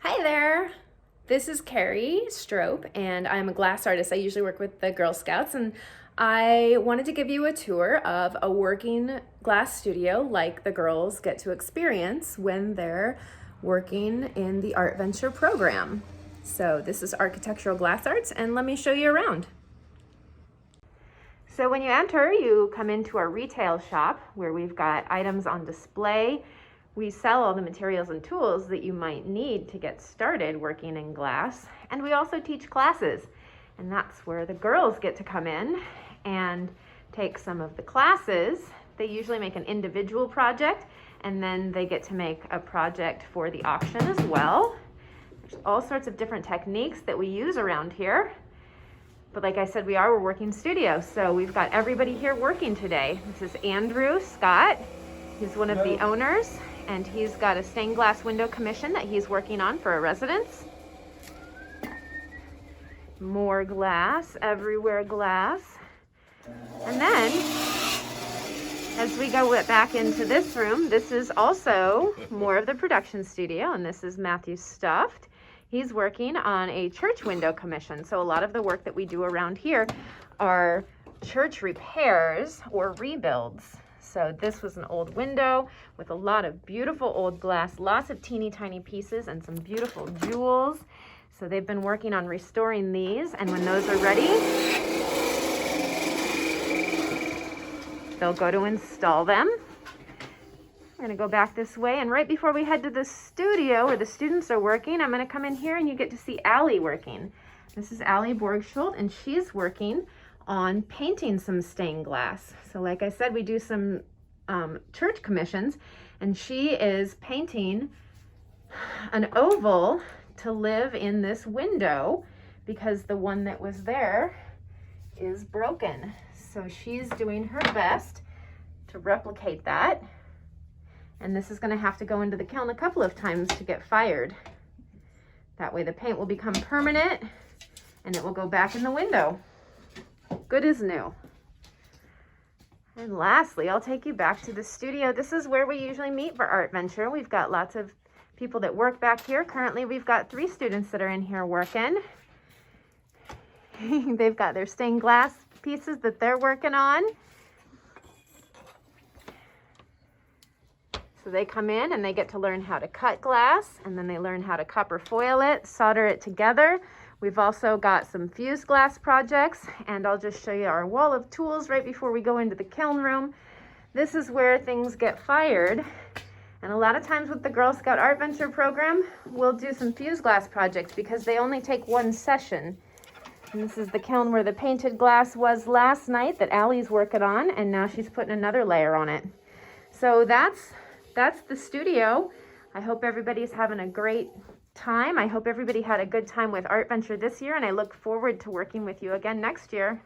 Hi there. This is Carrie Strope, and I'm a glass artist. I usually work with the Girl Scouts, and I wanted to give you a tour of a working glass studio like the girls get to experience when they're working in the ArtVenture program. So this is Architectural Glassarts, and let me show you around. So when you enter, you come into our retail shop where we've got items on display. We sell all the materials and tools that you might need to get started working in glass. And we also teach classes. And that's where the girls get to come in and take some of the classes. They usually make an individual project, and then they get to make a project for the auction as well. There's all sorts of different techniques that we use around here. But like I said, we are a working studio. So we've got everybody here working today. This is Andrew Scott. He's one of the owners, and he's got a stained glass window commission that he's working on for a residence. More glass, everywhere glass. And then, as we go back into this room, this is also more of the production studio, and this is Matthew Stufft. He's working on a church window commission. So a lot of the work that we do around here are church repairs or rebuilds. So this was an old window with a lot of beautiful old glass, lots of teeny tiny pieces and some beautiful jewels. So they've been working on restoring these, and when those are ready, they'll go to install them. We're gonna go back this way, and right before we head to the studio where the students are working, I'm gonna come in here and you get to see Allie working. This is Allison Borgschulte, and she's working on painting some stained glass. So like I said, we do some church commissions, and she is painting an oval to live in this window because the one that was there is broken. So she's doing her best to replicate that. And this is going to have to go into the kiln a couple of times to get fired. That way the paint will become permanent and it will go back in the window. Good as new. And lastly, I'll take you back to the studio. This is where we usually meet for ArtVenture. We've got lots of people that work back here. Currently, we've got 3 students that are in here working. They've got their stained glass pieces that they're working on. So they come in and they get to learn how to cut glass, and then they learn how to copper foil it, solder it together. We've also got some fused glass projects, and I'll just show you our wall of tools right before we go into the kiln room. This is where things get fired. And a lot of times with the Girl Scout ArtVenture program, we'll do some fused glass projects because they only take 1 session. And this is the kiln where the painted glass was last night that Allie's working on, and now she's putting another layer on it. So that's the studio. I hope everybody's having a great time. I hope everybody had a good time with ArtVenture this year, and I look forward to working with you again next year.